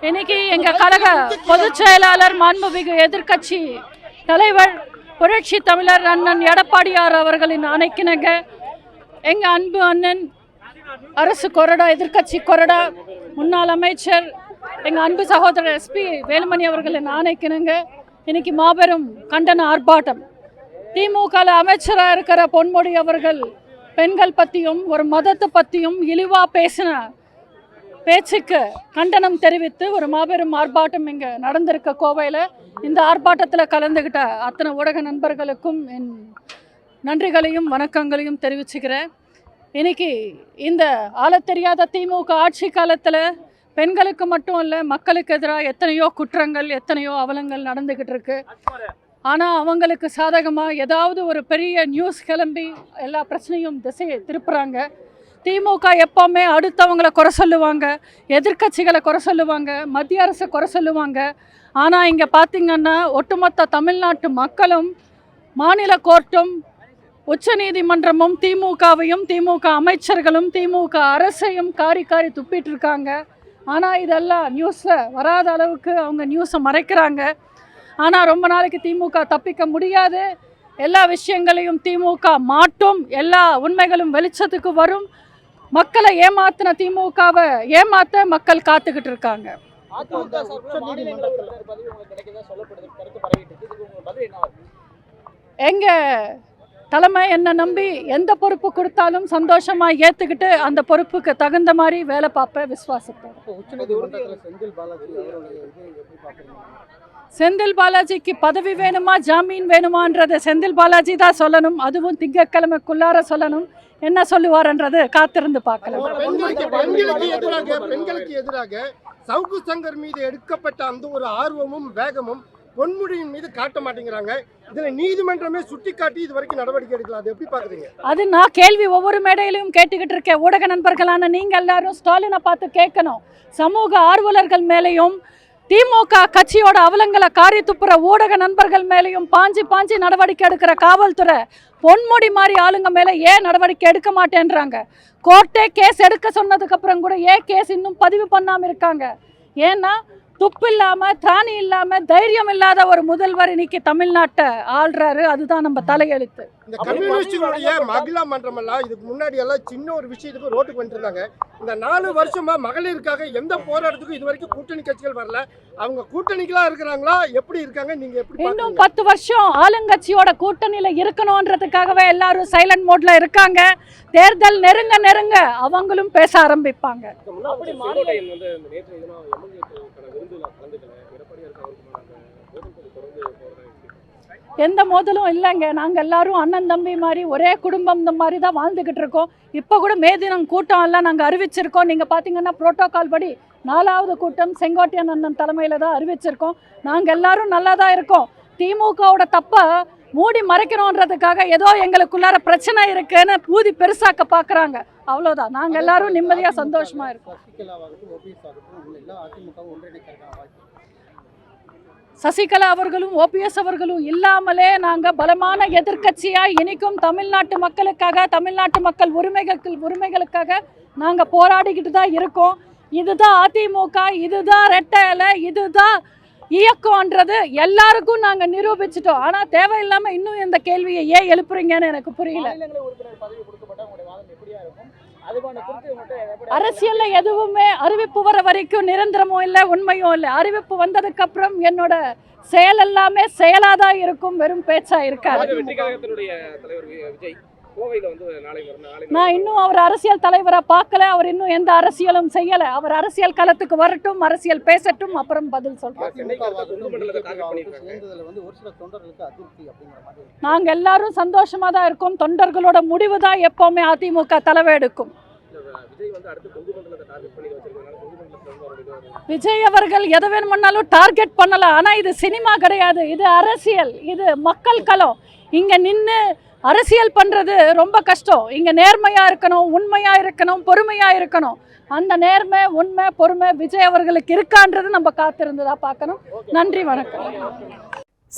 இன்னைக்கு எங்க கழக பொதுச் செயலாளர் மாண்புமிகு எதிர்க்கட்சி தலைவர் புரட்சி தமிழர் அண்ணன் எடப்பாடியார் அவர்களின் ஆணைக்கிணங்க எங்க அன்பு அண்ணன் அரசு கொறடா எதிர்க்கட்சி கொறடா முன்னாள் அமைச்சர் எங்க அன்பு சகோதரர் எஸ்பி வேலுமணி அவர்களின் ஆணைக்கிணங்க இன்னைக்கு மாபெரும் கண்டன ஆர்ப்பாட்டம். திமுக அமைச்சராக இருக்கிற பொன்முடி அவர்கள் பெண்கள் பற்றியும் ஒரு மதத்தை பற்றியும் இழிவாக பேசின பேச்சுக்கு கண்டனம் தெரிவித்து ஒரு மாபெரும் ஆர்ப்பாட்டம் இங்கே நடந்திருக்க கோவையில். இந்த ஆர்ப்பாட்டத்தில் கலந்துக்கிட்ட அத்தனை ஊடக நண்பர்களுக்கும் என் நன்றிகளையும் வணக்கங்களையும் தெரிவிச்சுக்கிறேன். இன்னைக்கு இந்த ஆளத் தெரியாத திமுக ஆட்சி காலத்தில் பெண்களுக்கு மட்டும் இல்லை, மக்களுக்கு எதிராக எத்தனையோ குற்றங்கள் எத்தனையோ அவலங்கள் நடந்துக்கிட்டு இருக்கு. ஆனால் அவங்களுக்கு சாதகமாக ஏதாவது ஒரு பெரிய நியூஸ் கிளம்பி எல்லா பிரச்சனையும் திசையை திருப்புறாங்க. திமுக எப்போவுமே அடுத்தவங்களை குறை சொல்லுவாங்க, எதிர்க்கட்சிகளை குறை சொல்லுவாங்க, மத்திய அரசை குறை சொல்லுவாங்க. ஆனால் இங்கே பார்த்திங்கன்னா ஒட்டுமொத்த தமிழ்நாட்டு மக்களும் மாநில கோர்ட்டும் உச்ச நீதிமன்றமும் திமுகவையும் திமுக அமைச்சர்களும் திமுக அரசையும் காரி காரி துப்பிட்டு இருக்காங்க. ஆனால் இதெல்லாம் நியூஸில் வராத அளவுக்கு அவங்க நியூஸை மறைக்கிறாங்க. ஆனால் ரொம்ப நாளைக்கு திமுக தப்பிக்க முடியாது. எல்லா விஷயங்களையும் திமுக மாட்டும், எல்லா உண்மைகளும் வெளிச்சத்துக்கு வரும். மக்களை ஏமாத்தின திமுகவை ஏமாத்த மக்கள் காத்துக்கிட்டு இருக்காங்க. எங்க தலைமை என்ன நம்பி எந்த பொறுப்பு கொடுத்தாலும் சந்தோஷமா ஏத்துக்கிட்டு அந்த பொறுப்புக்கு தகுந்த மாதிரி வேலை பார்ப்பேன், விசுவாசப்பேன். செந்தில் பாலாஜிக்கு பதவி வேணுமா ஜாமீன் வேணுமான்றதை செந்தில் பாலாஜி தான் சொல்லணும். அதுவும் திங்கட்கிழமைக்குள்ளார சொல்லணும். என்ன சொல்லுவார்ன்றது காத்திருந்து பார்க்கலாம். பெண்களுக்கு எதிராக சவுக்கு சங்கர் மீது எடுக்கப்பட்ட அந்த ஒரு ஆர்வமும் வேகமும் பொன்முடியின் மீது காட்ட மாட்டேங்கிறாங்க. இதுல நீதிமன்றமே சுட்டி காட்டி இது வரைக்கும் நடவடிக்கை எடுக்கலாம். அது எப்படி பாக்குறீங்க? அது நான் கேள்வி ஒவ்வொரு மேடையிலையும் கேட்டுக்கிட்டு இருக்கேன். ஊடக நண்பர்களான நீங்க எல்லாரும் ஸ்டாலினை பார்த்து கேட்கணும். சமூக ஆர்வலர்கள் மேலேயும் திமுக கட்சியோட அவலங்களை காரி துப்புற ஊடக நண்பர்கள் மேலேயும் பாஞ்சி பாஞ்சி நடவடிக்கை எடுக்கிற காவல்துறை பொன்முடி மாதிரி ஆளுங்க மேலே ஏன் நடவடிக்கை எடுக்க மாட்டேன்றாங்க? கோர்ட்டே கேஸ் எடுக்க சொன்னதுக்கு அப்புறம் கூட ஏன் கேஸ் இன்னும் பதிவு பண்ணாமல் இருக்காங்க? ஏன்னா துப்பு இல்லாம திராணி இல்லாம தைரியம் இல்லாத ஒரு முதல்வர் இன்னைக்கு தமிழ்நாட்டை ஆள்றாரு. அதுதான் நம்ம தலையெழுத்து. இந்த கம்யூனிஸ்டுடைய மகிழா மன்றம் எல்லாம் இதுக்கு முன்னாடி எல்லாம் சின்ன ஒரு விஷயத்துக்கு ரோட்டுக்கு வந்துருந்தாங்க. இந்த 4 வருஷமா மகளிருக்காக எந்த போராட்டத்துக்கும் இது வரைக்கும் கூட்டணி கட்சிகள் வரல. அவங்க கூட்டணிகளா இருக்கிறாங்களா, எப்படி இருக்காங்க, நீங்க எப்படி? இன்னும் 10 வருஷம் ஆளுங்கட்சியோட கூட்டணியில இருக்கணும்ன்றதுக்காகவே எல்லாரும் சைலண்ட் மோட்ல இருக்காங்க. தேர்தல் நெருங்க நெருங்க அவங்களும் பேச ஆரம்பிப்பாங்க. எந்த மோதலும் இல்லைங்க. நாங்கள் எல்லாரும் அண்ணன் தம்பி மாதிரி ஒரே குடும்பம் இந்த மாதிரி தான் வாழ்ந்துக்கிட்டு இருக்கோம். இப்போ கூட மே தினம் கூட்டம் எல்லாம் நாங்கள் அறிவிச்சிருக்கோம். நீங்கள் பார்த்தீங்கன்னா புரோட்டோகால் படி 4வது கூட்டம் செங்கோட்டையன் அண்ணன் தலைமையில் தான் அறிவிச்சிருக்கோம். நாங்கள் எல்லாரும் நல்லா தான் இருக்கோம். திமுகவோட தப்பை மூடி மறைக்கணுன்றதுக்காக ஏதோ எங்களுக்குள்ளார பிரச்சனை இருக்குன்னு பூதி பெருசாக்க பார்க்குறாங்க. அவ்வளோதான். நாங்கள் எல்லாரும் நிம்மதியாக சந்தோஷமாக இருக்கோம். சசிகலா அவர்களும் ஓபிஎஸ் அவர்களும் இல்லாமலே நாங்கள் பலமான எதிர்க்கட்சியாக இனிக்கும் தமிழ்நாட்டு மக்களுக்காக தமிழ்நாட்டு மக்கள் உரிமைகளுக்காக நாங்கள் போராடிக்கிட்டு தான் இருக்கோம். இதுதான் அதிமுக, இதுதான் ரெட்டை இலை, இதுதான் இயக்கம்ன்றது எல்லாருக்கும் நாங்கள் நிரூபிச்சிட்டோம். ஆனால் தேவையில்லாமல் இன்னும் இந்த கேள்வியை ஏன் எழுப்புறீங்கன்னு எனக்கு புரியல. அரசியல்ல எதுவுமே அறிவிப்பு வர வரைக்கும் நிரந்தரமும் இல்லை, உண்மையும் இல்லை. அறிவிப்பு வந்ததுக்கு அப்புறம் என்னோட செயல் எல்லாமே செயலாதான் இருக்கும், வெறும் பேச்சா இருக்காது. நான் இன்னும் அவர் அரசியல் தலைவரை பார்க்கல. அவர் இன்னும் எந்த அரசியலும் செய்யல. அவர் அரசியல் களத்துக்கு வரட்டும், அரசியல் பேசட்டும், அப்புறம் பதில் சொல்றோம். நாங்க எல்லாரும் சந்தோஷமா தான் இருக்கோம். தொண்டர்களோட முடிவு தான் எப்பவுமே அதிமுக தலைமை எடுக்கும். விஜய் அவர்கள் எதை வேணும்னாலும் டார்கெட் பண்ணலாம். ஆனா இது சினிமா கிடையாது, இது அரசியல், இது மக்கள் களம். இங்க நின்று அரசியல் பண்றது ரொம்ப கஷ்டம். இங்க நேர்மையா இருக்கணும், உண்மையா இருக்கணும், பொறுமையா இருக்கணும். அந்த நேர்மை, உண்மை, பொறுமை விஜய் அவர்களுக்கு இருக்கான்றது நம்ம காத்திருந்ததா பார்க்கணும். நன்றி, வணக்கம்.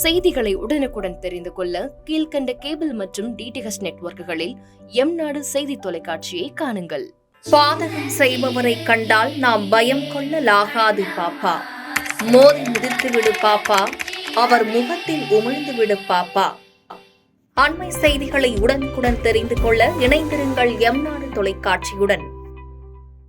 செய்திகளை உடனுக்குடன் தெரிந்து கொள்ள கீழ்கண்ட கேபிள் மற்றும் டிடிஹெச் நெட்வொர்க்குகளில் எம் நாடு செய்தி தொலைக்காட்சியை காணுங்கள். பாதகம் செய்பவரை கண்டால் நாம் பயம் கொள்ளலாகாது பாப்பா. மோதி மிதித்து விடு பாப்பா, அவர் முகத்தில் உமிழ்ந்து விடு பாப்பா. அண்மை செய்திகளை உடனுக்குடன் தெரிந்து கொள்ள இணைந்திருங்கள் எம் நாடு தொலைக்காட்சியுடன்.